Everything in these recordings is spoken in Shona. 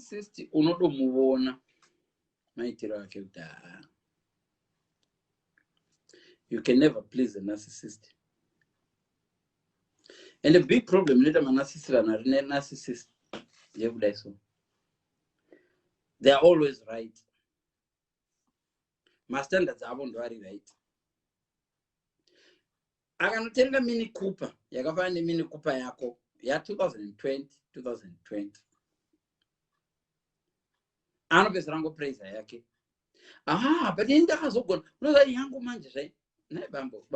narcissist unotomuona maitiro ake kuti you can never please a narcissist. And the big problem later narcissist they are always right. My standards are very right. Akanotenga Mini Cooper, yakafana Mini Cooper yako ya 2020. Anopesa rango praise yake. But inda hazogona. Unoza yangu manje zai. Ne bambo.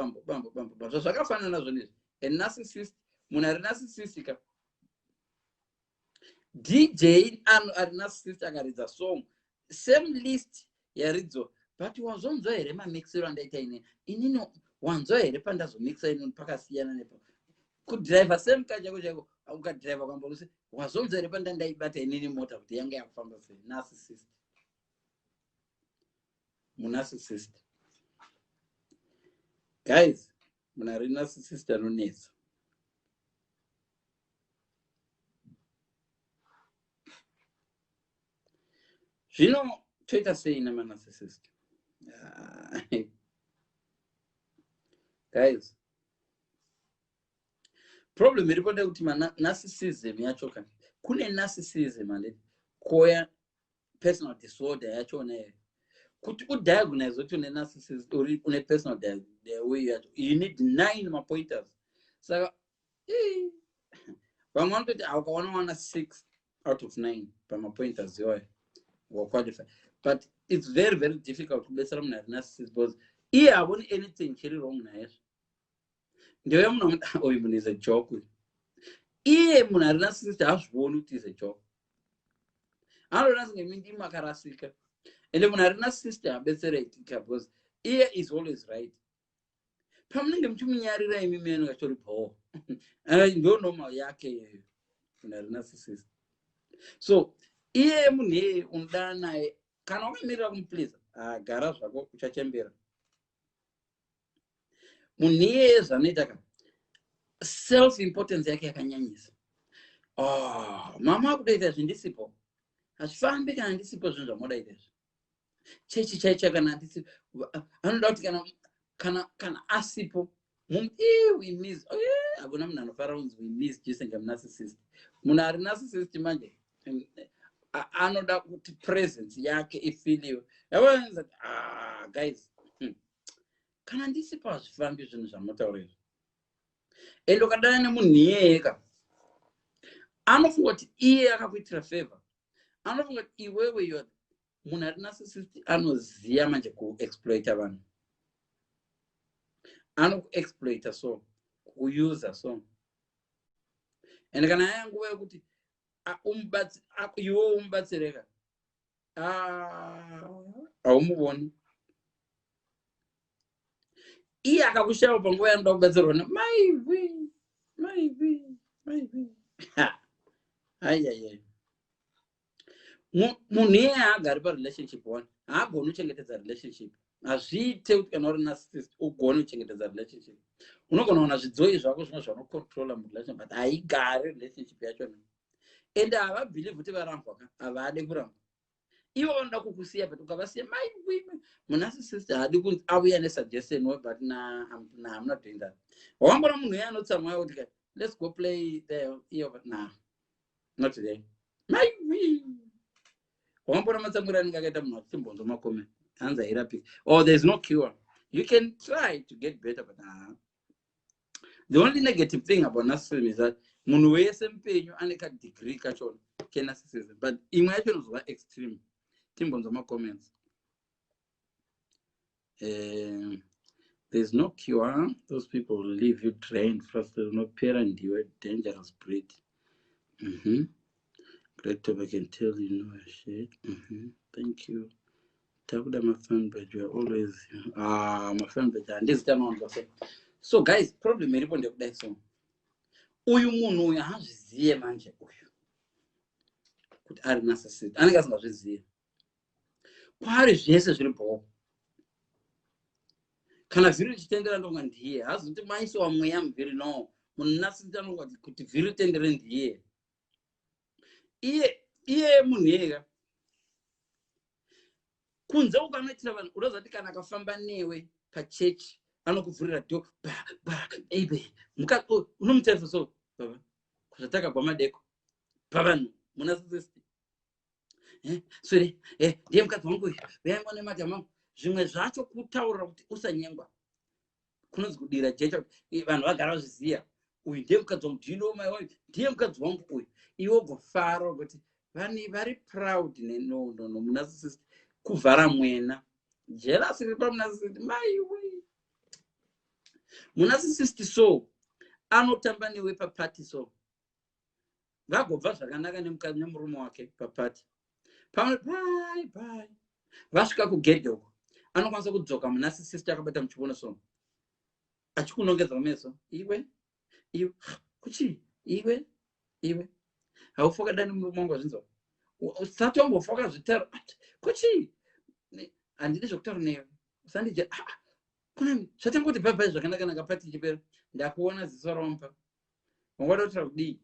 So zvakafana nazvo nezvi. A narcissist, munhu ari narcissistic. DJ ari narcissist akaridza song. Same list yaridzo. But wazonzwa here mamixiro andaita ine. Inino wanzwa here pandazomixa ino pakasiyana nepo. Kudriver same kaja ukadriver kwamboluse. Wazonzwa here pandandaibata inini mota kuti yange yakufamba sei. Narcissist. Narcissist. Guys, munari narcissist anonetsa. Zvino toita sei namanarcissist? Guys, problem iripo ndekuti narcissism yacho kana kune narcissism ande koya personal disorder yacho ne kuti udiagnose kuti une narcissism or une personal disorder you need 9 pointers. Saka vamwe vanototi ukawana 6 out of 9 pamapointers yoyo qualify, but it's very, very difficult to besara munhu ari narcissist because iye havoni anything chiri wrong naye. Ndewe munhu oyu munhu is a joke. Iye munhu ari narcissist hazvioni kuti is a joke. Anoona senge mindi makarasika. Ende munhu ari narcissist habetsereitika because iye is always right. Pamunenge muchimunyarira imi meno yatori bho. Ndo normal yake iyeyo munhu ari narcissist. So iye munhu unoda naye kana wakamirira kumupliza gara zvako uchachembera. Munhu iye zvanoita kana self importance yake yakanyanyisa. Mama akutoita zvindisipo hazvifambi kana ndisipo zvinhu zvamodaita izvi. Chechi chaicha kana ndisipo anoda kuti kana asipo we miss. Hakuna munhu anofara kunzi we miss jisenge narcissist. Munhu ari narcissist manje anoda kuti presence yake ifiliwe. Yabona guys, kana ndisipo hazvifambi zvinhu zvamotaura izvi. Ende ukadana nemunhu iyeka anofunga kuti iye akakuitira favor. Anofunga kuti iwewe munhu ari narcissist anoziva manje kuexploita vanhu. Anokuexploita so kuuser so. Ende kana yaya nguva yekuti iwe umubatsireka haumuvoni. Iye akakushava panguva yanoda kubatsirwa na maivi. Munhu iye haagari parelationship one haagoni kuchengetedza relationship. Hazviite kuti kana uri narcissist ugone kuchengetedza relationship. Unogona kuona zvidzoi zvako zvimwe zvanocontrola murelationship but haigari relationship yachona. Ende havabhilieve kuti varambwa havade kuramba. Ivo vanoda kukusiya but ukavasiya maivi. Munarcissist haadi kunzi auya nesuggestion but I'm not doing that. Wambona munhu iye anotsamwa kuti let's go play the but not today. Maivi. Wambona matsamwira anenge akaita munhu achitimbonzo makome. There's no cure. You can try to get better, but the only negative thing about narcissism is that munhu wese mupenyu aneka degree kachona kenarcissism, but imwe yacho inozova extreme. Timbonzo comments. There's no cure. Those people will leave you drained, frustrated, no parent, you a dangerous breed. Great topic, I can tell you know shit. Thank you. Tabuda my fan page, you are always my fan page and this time on. So guys, problem iripo ndekudai so. Uyu munhu uyu hazviziye manje uyu kuti ari narcissist. Anenge asingazviziye. Kwaari zvese zviri bhoko. Kana vhiri richitendera ndonga ndiye. Hazoti maisi wa mweya muvhiri no. Munhu narcissist anonga kuti vhiri tendere ndiye. Iye iye munheka kunze ukanoitira vanhu urozati kana akafamba newe pachechi anokuvhurira dho ibe unomutarisa so baba kuzvatakagwa madeko pavanhu muna sisisti sure ndiye mukadzi wangu uyu uyaiwa nemadhamu angu zvimwe zvacho kutaurira kuti usanyengwa kunonzi kudira jecha vanhu vagara vazviziya uyu ndiye mukadzi wangu ndinomaiwayo ndiye mukadzi wangu uyu iwe ugofara kuti vari proud nomuna sisisti kuvhara mwena jealousy iri pamunasisisti maiwe munasisisti so anotamba newe papati so vagobva zvakanaka nemurume wake papati pamwe bye vasvika kugedhoko anokwanisa kudzoka munasisisti akabata muchibuno so achikunongedza meso iwe kuchi iwe haufoka dani murume wangu azvinzwa usati wambofoka zvitaro kuchi handidi zvokutaura newe usandije kuna zvatangoti bhaibhai zvakanaka nakapati chipera ndakuona ziso rompa ungada kutaura kudii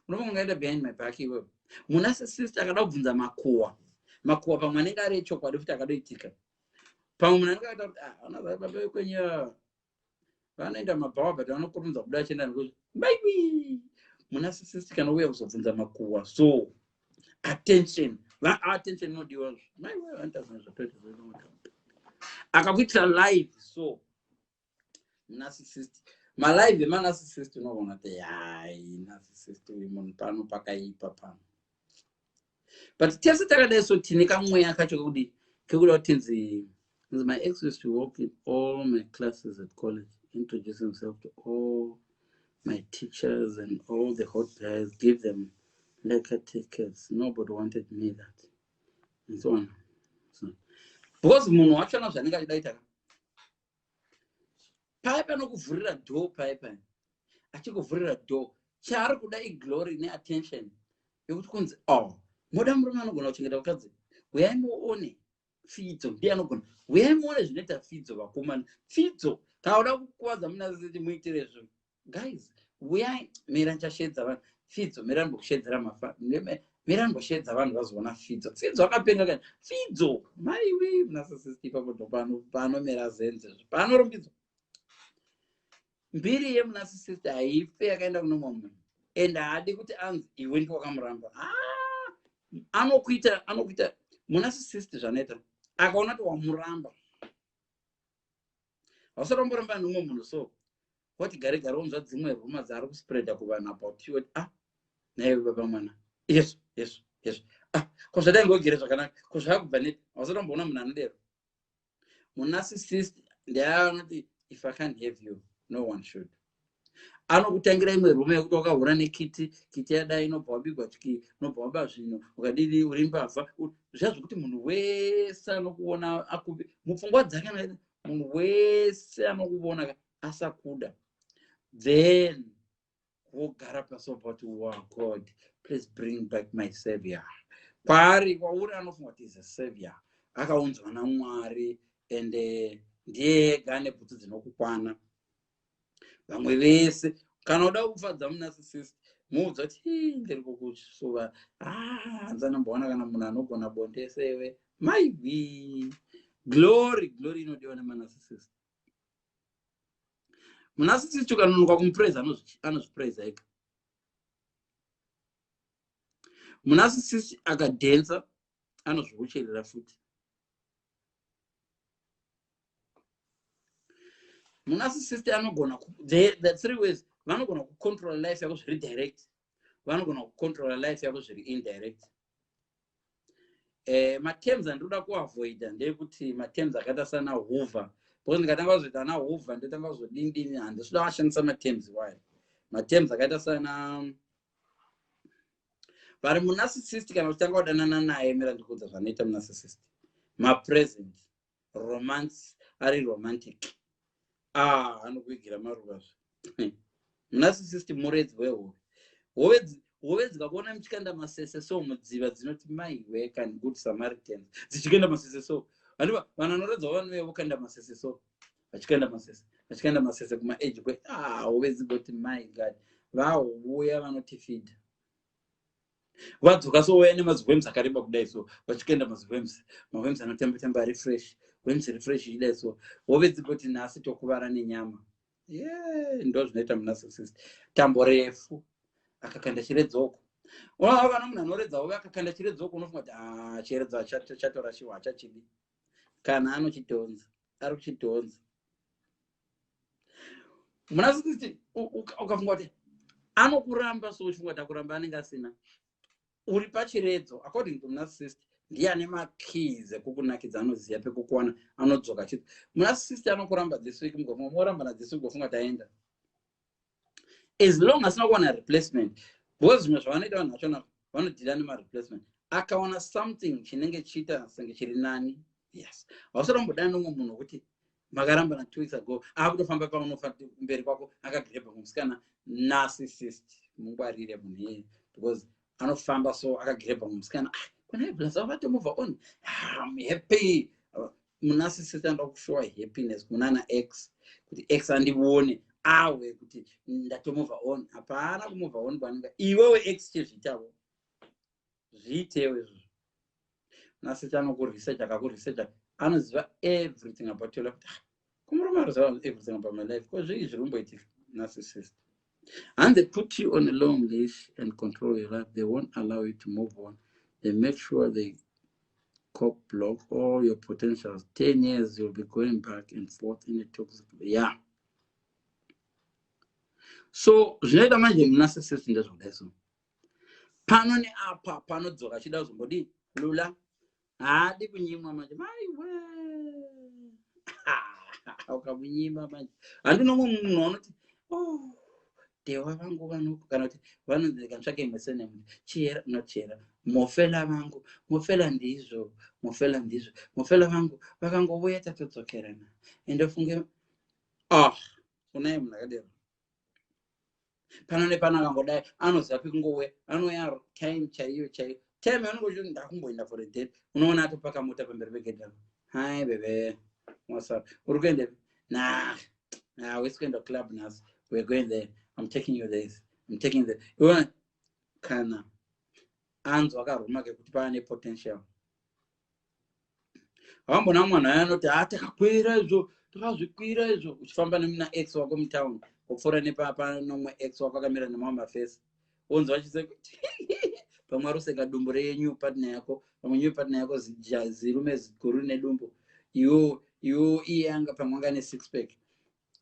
unova ungaenda behind my back iwewe munasisisti akada kubvunza makuwa pamwe anenge ari echokwadi futi akadoitika pamwe munhu anenge akaita kuti anazai baba vekwenya vanoenda mabhawa but vanokurumidza kuda achienda nekuti baibi munasisisti kana uya kuzobvunza makuwa so attention inodiwa maiwe andazana zvatoita akakuitira live so munasisisti malive emanasisisti unoona kuti hai nasisisti uyu munhu pano pakaipa pano but tese takadai so tine kamweya kacho kekuda kutinzi my ex used to walk in all my classes at college, introduce himself to all my teachers and all the hot guys, give them lecture tickets. Nobody wanted me that. And so on. So, because munhu wacho na zvanenge achidaita paipa nokuvhurira door paipa achikuvhurira door chaari kuda iglory neattention yekuti kunzi moda murume anogona kuchengeta vakadzi uyai muone fidzo ndiye anogona uyai muone zvinoita fidzo vakomana fidzo kauda kukuvadza munasisisti muitire zvinhu guys uyai mira nchashedza vanhu fidzo mira ndimbokushedzera mira ndimboshedza vanhu vazoona fidzo akapenga kani fidzo maiwi munasisisti ipapo ndo panomera zenze panorumbidzwa mbiri yemunasisisti haife yakaenda kuno mumwe munhu ende haadi kuti anzi iwe ndi wakamuramba anokuita munasisisti zvanoita akaona kuti wamuramba hausati wamboramba nomumwe munhu so wati gare gare unzwa dzimwe ruma dzaari kuspreada kuvanhu about you naiwe baba mwana yesu kozvadai ngogere zvakanaka kozvakubva neti hausati wamboona munhu anodero munasisisti ndeanoti if I can't have you no one should. Anokutangira imwe rume yekuti wakahura nekiti yadai inobva wabigwa chiki nobva waba zvino ukadini uri mbavha zvazvokuti munhu wese anokuona mupfungwa dzake munhu wese anokuona asakuda then wogara pasi wobva wow God please bring back my savior kwauri anofunga kuti is a savior akaunzwa naMwari ende ndiye gane bhutsu dzinokukwana vamwe vese kana uda kufadza munasisisti muudza kuti ndiri kukusuva hanzanomboona kana munhu anogona bonde sewe maivi glory inodiwa nemanasisisti munasisisti ukanonoka kumupraise anozvipraise ega munasisisti akadhensa anozviucherera futi munasisisti anogona the three ways vanogona kucontrol life yako zviri direct vanogona kucontrol life yako zviri indirect matems andinoda kuavoida ndeyekuti matems akaita sana hoover because ndikatanga kuzoita ana hoover ndotanga kuzodini handisida washandisa matems wayo matems akaita sana vari munasisisti kana uchitanga kudanana naye mira ndikuudza zvanoita munasisisti mapresent romance ari romantic anokuigira maruva munasisisti muredzi hove dzikakuona muchikaenda masese so mudziva dzinoti maiwe can good samaritans dzichikaenda masese so vanhu vanoredza vanhu vevo kaenda masese so vachikaenda masese kumaage hove dzigoti my god vauya vanotifidha vadzoka souya nemazivhems akareba kudai so vachikuenda mavhems anotemba temba refresh refresh idai so wovedzi kuti nhasi tokuvara nenyama ndo zvinoita munarcissist. Tambo refu akakanda chiredzoko. Kana munhu anoredza uve akakanda chiredzoko unofunga kuti chiredza chatorashiwa hachachidi kana anochidhonza ari kuchidhonza. Munarcissist ukafunga kuti anokuramba so uchifunga kuti akuramba anenge asina uri pachiredzo. According to narcissist ndiye ane makeys ekukunakidza, anoziva pekukuwana, anodzoka chiti. Munarcissist anokuramba this week mugofunga moramba this week gofunga taenda. As long as no one replacement, because zvimwe zvavanoita vanhu vachona vanodhira nemareplacement. Akawana something chinenge chiita senge chiri nani, yes, hausaramboda nomwe munhu kuti makaramba na 2 weeks ago akutofamba paunofa mberi kwako akagireba musikana. Narcissist mungwarire munhu iyeye, because anofamba so akagireba musikana. Kuna blasa vate move on, I'm happy. Narcissist anoda kushowa happiness kunana x kuti x andione awe kuti ndatomove on. Hapana kumove on kwananga iwewe x chezvitavo zviitewe izvo. Narcissist anokuresearch akakuresearch anoziva everything about your life. Kumurume anoziva everything about my life because zvii zvirumboitika. Narcissist, and they put you on a long leash and control your life. They won't allow you to move on. They make sure they block all your potentials. 10 years you'll be going back and forth in a toxic. Yeah. So zvinoita manje munarcissist ndezvodai so. Pano neapa panodzoka achida kuzombodii lula haadi kunyimwa manje maiwe ukamunyima manje handina umwe munhu anoti dewa vangu vanoko kana kuti vanonzi ndikatsvake mesene chiyera nochera mofela vangu mofela ndizvo mofela vangu vakangouya tatodzokerana ende funge unai munhu akadero pano nepano akangodai anoziva pekungouya anouya time chaiyo time anongochiti ndakumboenda for a date unoona atopaka mota pamberi pegedhi rako. Hai bebe mwasara uri kuendepi? We're going to club nhasi, we're going there, I'm taking you this, I'm taking the kana anzwa akaruma kekuti pane potential. Wambona mwana anoti takakwira izvo takazvikwira izvo uchifamba nemuna x wako mutown kupfuura nepapa nomwe x wako akamira nemama face onzwa achise kuti pamwe aruseka dumbu renyu partner yako, pamwe new partner yako zirume ziguru nedumbu iwo iye anga pamwe anga ne six pack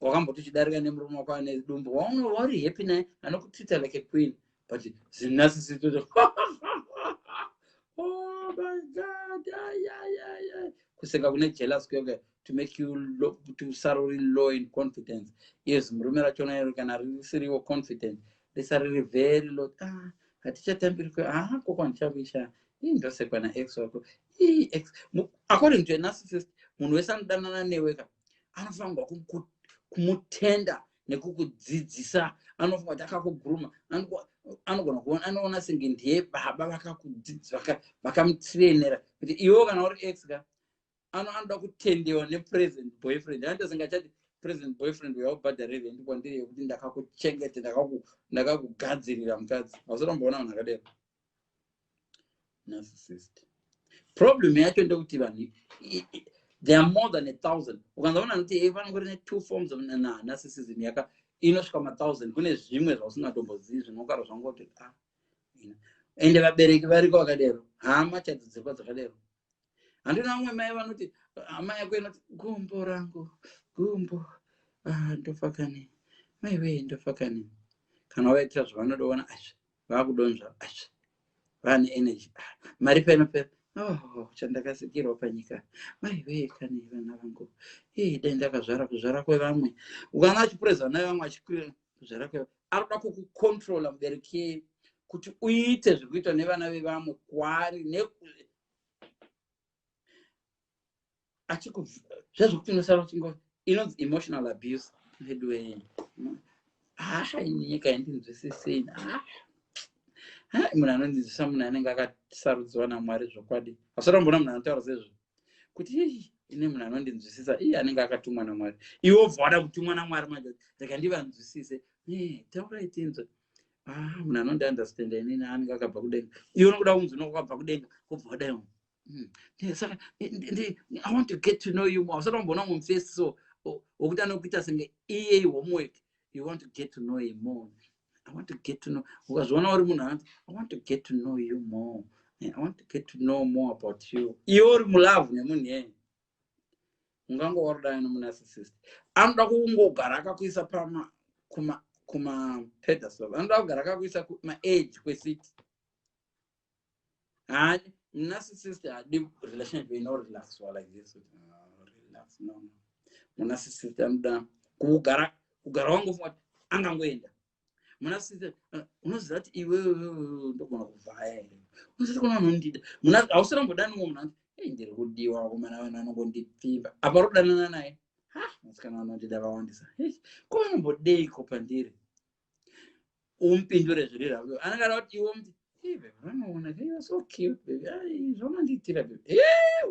wakamboti chidarika nemurume wako ane dumbu wari happy naye anokutreat like a queen, but narcissist oh my god kuseka kune jealous kweke to make you look to thoroughly low in confidence. Yes, murume rachona iro kana risiriwo confident risariri very low. Hatichatambiri koko ndichavisha ndosekwa na ex wako ex. According to a narcissist munhu wese anodanana neweka anofanirwa kumutenda nekukudzidzisa. Anofunga kuti akakuguruma anogona kuona anoona senge ndiye baba vakakudzidzisa vakamutrainera kuti iwo kana uri ex ka anoda kutendewa nepresent boyfriend. Andosingachati present boyfriend uyaubhadharire ndikwandiri yekuti ndakakuchengete ndakakugadzirira mukadzi. Hausatomboona vanhu akadero. Narcissist problem yacho ndekuti vanhu there are more than 1,000. Ukanzaona kuti vanongori ne2 forms of narcissism yaka inosvika 1,000. Kune zvimwe zvausingatombozivi zvinogara zvangoti ende vabereki variko vakadero hama chadzidzirwa dzakadero. Handina umwe mai vanoti hama yako inoti gumbo rangu gumbo ndofakani maiwe ndofakani kana vaitira zvavanodoona vakudonzva vane energy mari penopera chandakasikirwa panyika maiwe kani vana vangu dai ndakazvara kwevamwe. Ukana achipureza naye vamwe achikwira kuzvara kwevamwe anoda kukucontrola mubereki kuti uite zvekuita nevana vevamwe kwari zvazvokuti unosara uchingoti inonzi emotional abuse. Headway nyika yandinzwisisei munhu anonzwisisa munhu anenge akasarudziwa naMwari zvokwadi. Hausatombona munhu anotaura sezvo kuti ine munhu anondinzwisisa anenge akatumwa naMwari. Iwo vhada kutumwa naMwari manje rega ndivanzwisise. Taurai tinzwe munhu anondiunderstanda inini anenge akabva kudenga. Iwe unokuda kunzi unokabva kudenga kubva kudai. Saka I want to get to know you more. Usati wambona mumfesi so wokuti anokuita senge iye homework. You want to get to know him more. I want to get to know. Ukazviona uri munhu anoti I want to get to know you more. I want to get to know more about you. Iwe uri mulove nemunhu yeye. Ungangova kudai nomunarcissist. Anoda kungogara akakuisa pama kuma pedestal. Anoda kugara akakuisa kuma edge kwesiti. And narcissist the relationship you know relax or like this. Relax. No. Narcissist anoda kugara wangu fuwa angangoenda. Munasise unoziva kuti iwe ndogona kuvhaya here. Unosise kuna nondida. Hausirambodani munhu ndiri kudiwa kumana vanhu vanongondipfimba. Apa rodanana naye. Musikana vanondida vawandisa. Ko vanombodeiko pandiri? Umpindure zviri zvavo. Anenge kuti iwe muti baby, vanoona you're so cute baby. Zvaunondiitira baby.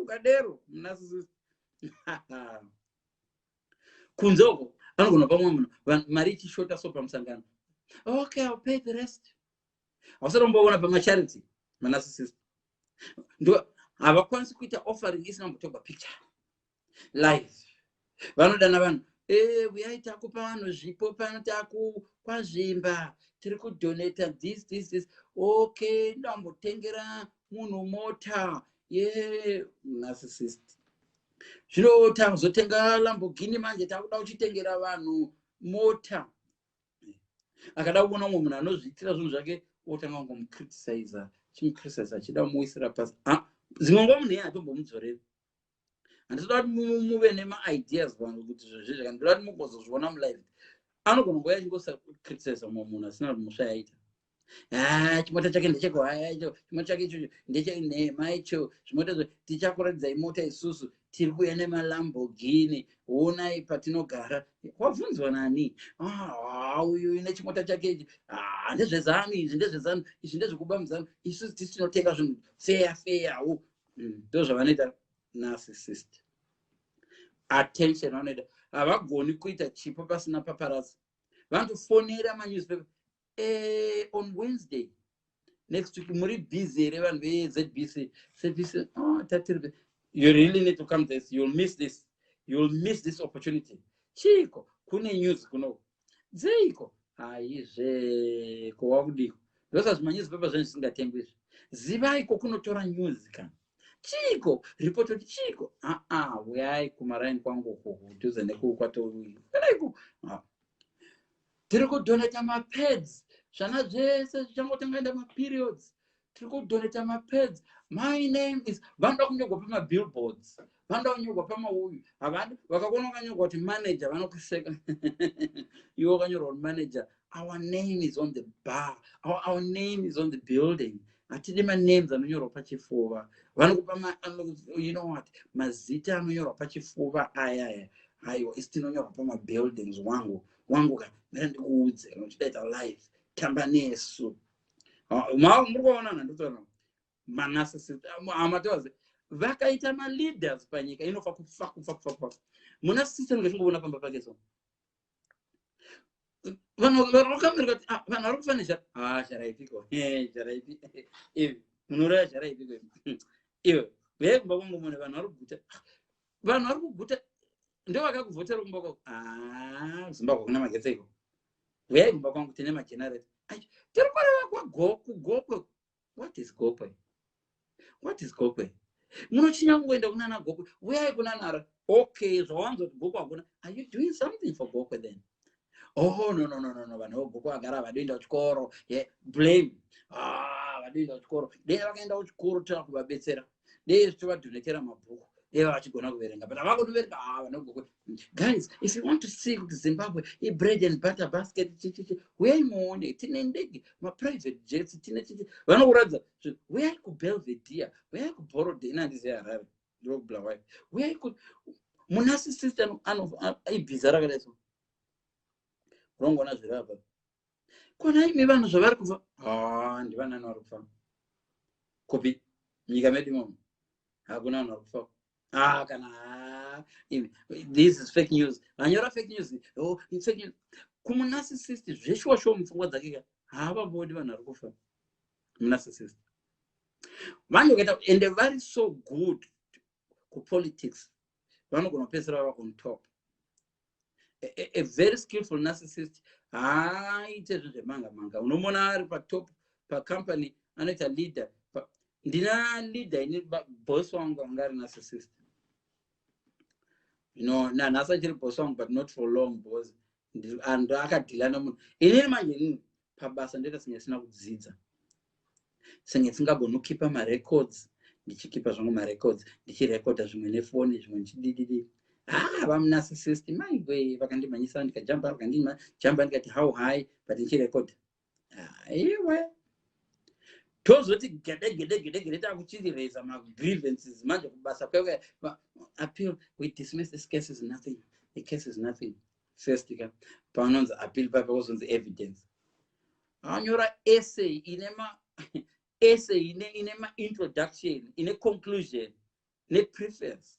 Ukadero munasise. Kunzoko anogona pamwe munhu mari ichishota so pamusangano. Okay, I'll pay the rest. Hausaromboona pamacharity manarcissist. Ndo havakwanisi kuita offering isina mutogwa picture live. Vanodana vanhu uyai takupa vanhu zvipo pano kwazvimba tiri kudonata this. Okay, ndambotengera munhu mota. Narcissist. Zvino takuzotenga Lamborghini manje takuda uchitengera vanhu mota. Akada kuona munhu anozviitira zvinhu zvake otanga kungomukriticize. Chimukriticize achida kumuisira pasi. Zimwe munhu atombomudzorera. Handitoda kuti muve nema-ideas vanhu kuti zvozvizvi kandoda kuti mugozozviona mulive. Anogona kuuya achingosakriticize mumwe munhu asina kuti musha yaita. Chimota chake ndecheko icho, chimota chake icho ndechenhema icho, zvimota tichakuradzai mota isusu tiri kuuya nemaLamborghini, onai patinogara. Wabvunzwa nani? Uyu nechimota chake ichi. Ndezvezanu izvi, ndezvezanu, izvi ndezvekuba muzanu, isusu tinotenga zvinhu fair. Ndozvavanoita narcissist. Attention vanoida. Havagoni kuita chipo pasina paparazzi. Vanotofonera manewspaper. On Wednesday next week muri busy here vanhu veZBC. Tatiri. You really need to come this. You'll miss this opportunity. Chiko kune news kuno. Zeiko haizve kwakudiko. Ndosa zvimanyewspaper zvangu zvisingatengwi izvi. Zivaiko kunotora news kana. Chiko report kuti chiko uyai kumaraini kwangu kudhuze nekukwatou. Tiri kudonata mapads. Zvana zvese zvichangotengaenda maperiods. Tiri kudonata mapads. My name is. Vanoda kunyorwa pamabillboards. Vanoda kunyorwa pamauyu. Havadi vakakona kunyorwa kuti manager vanokuseka. Iwe wakanyorwa kuti manager. Our name is on the bar. Our name is on the building. Atidi names anonyorwa pachifuva. Vanokupa you know what? Mazita anonyorwa pachifuva aya. Aiwa isinonyorwa pamabuildings wangu ka ndikuudze unochidaita live tamba nesu. Muri kuona ndotona manarcissist amatoze vakaita maleaders panyika inofa kufa. Munarcissist ngechingobona pamba pake so. Vanhu vanokamira kuti vanhu vari kufanisha charaipiko. Charaipi. Ivi munora charaipiko. Iwe vekumba kwangu mune vanhu vari kuguta. Ndio vakakuvhotera kumba kwako. Zimbabwe kuna magetsi iko. Uyai kumba kwangu tine magenerator. Tiri kureva kugokwe. What is gokwe? Munochinya kungoenda kunana gokwe. Uyai kunana. Okay, zvawanzo kuti gokwe hakuna. Are you doing something for gokwe then? No. Vanhu gokwe vagara vadoenda kuchikoro. Blame. Vadoenda kuchikoro. Dei vakaenda kuchikoro tira kuvabetsera. Dei tovadhonetera mabhuku. But guys, if you want to see Zimbabwe, a bread and butter basket, where money, tinendegi, my private jets, where I could Belvedere, where I could borrow dinner this year, where I could Monassi system a bizarre. Wrong one as well. Could I be one of the work of and one another from Kobe, Migamedium, Aguna for. This is fake news. And you're fake news. It's fake news. Narcissist, Joshua show me for what the havambodi vanhu vari kufa munarcissist. Vanhu kuita ende vari so good kupolitics vanogona kupedzisira vava on top. A very skillful narcissist haaite zvezvemanga-manga. Unomona ari patop pacompany anoita leader. Ndina leader ine boss wangu anga ari narcissist. Nhasi achiri boss wangu but not for long because ando akadhilana munhu. Inini manje nini pabasa ndoita senge sina kudzidza. Senge singagoni kukipa marecords. Ndichikipa zvangu marecords. Ndichirekodha zvimwe nefoni zvimwe ndichidididi. Vamunarcissist maigwe vakandimhanyisa ndikajamba vakandijamba ndikati how high but ndichirekodha. Iwe tozoti gede takuchireza grievances manje kubasa kwekwe appeal we dismiss this case is nothing. The case is nothing. First panonzi appeal paper wozonzi evidence. Anyora essay inema essay inema introduction ine conclusion ne preface.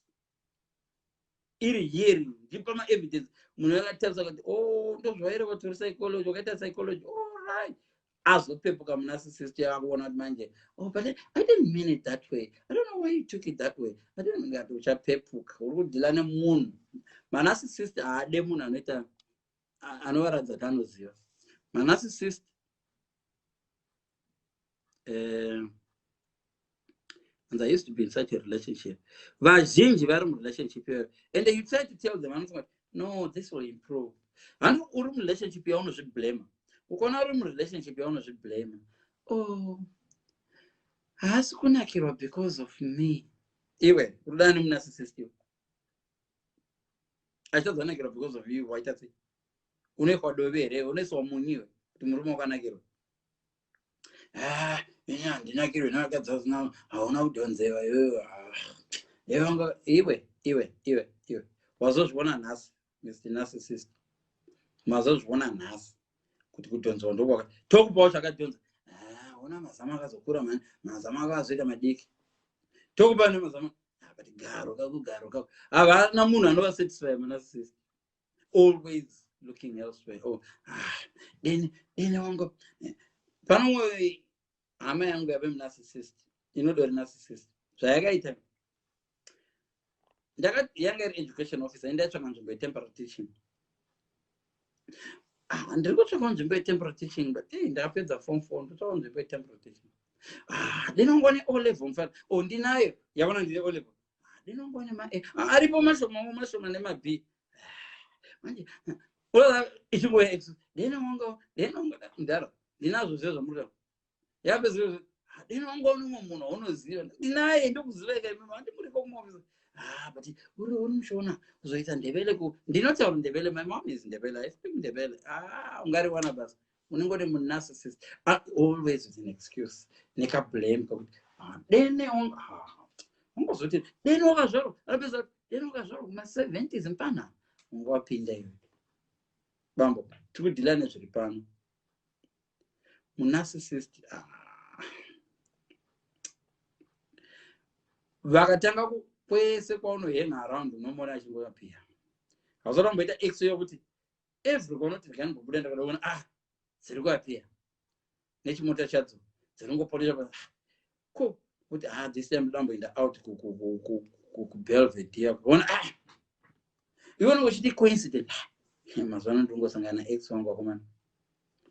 Iri hearing ndipama evidence munhu akatarisa kuti ndozvaire vatori psychology wakaita psychology all right azopepuka munarcissist yavakuona kuti manje but I didn't mean it that way. I don't know why you took it that way. I didn't mean that. Uchapepuka uri kudhila nemunhu. Manarcissist haade munhu anoita anovaradza kuti anoziva. Manarcissist and I used to be in such a relationship. Vazhinji vari murelationship here. And you try to tell them, no, this will improve. And uri murelationship yaunozviblema. Ukaona uri murelationship yaunozviblema. Haasi kunakirwa because of me. Iwe, urudani munarcissist iwe. Achazanakirwa because of you, waita sei? Unoikwa dovere, unoiswa munyiwe, kuti murume wakanakirwa. Ndinakirwe nakadza zina hauna kudhonzewa iwe wazozviona nhasi Mr. Narcissist. Mazozviona nhasi kuti kudhonzewa ndokwaka tokupawo chakadhonza. Una mazama akazokura mani, mazama akazoita madiki. Tokupa nemazama but garo kako havana munhu anova satisfy munarcissist. Always looking elsewhere. Deni wangu panomwe hama yangu yave munarcissist inodori narcissist zvayakaita yanga iri education officer ndaitsvaka nzvimbo yetemporary teaching. Ndiri kutsvaka nzvimbo yetemporary teaching but ndakapedza form 4 ndotsvaka nzvimbo yetemporary teaching. Ndinongone O level mfana ndinayo yavona ndine O level. Ndinongone aripo mashoma nema-B manje ichingoya x ndinonga ndaro ndinazvo zvezvo muri yapezvo ndinongone umwe munhu aunoziva ndinaye ndokuzivaika imimi handimuriko kumwe but uri mushona uzoita ndebele ndinotaura ndebele. My mom is ndebele. I speak ndebele. Ungariwana basa unenge uri munarcissist always with an excuse nekablame kakuti dene ungozoti dene wakazvarwa apedza dene wakazvarwa kuma-70s mpana ungawapinda iwe bambo tiri kudhila nezviri pano. Munarcissist vakatanga kwese kwaunohang around unomona achingoapira hausaromboita ex yokuti every kwaunoti ndikanimbobuda ndakadaona dziri kuapira nechimota chadzo dzinongoponesha kuti this time ndamboenda out kubelvedere kuona iwe unongochiti coincident mazuva ano ndingosangana ex wangu wakomana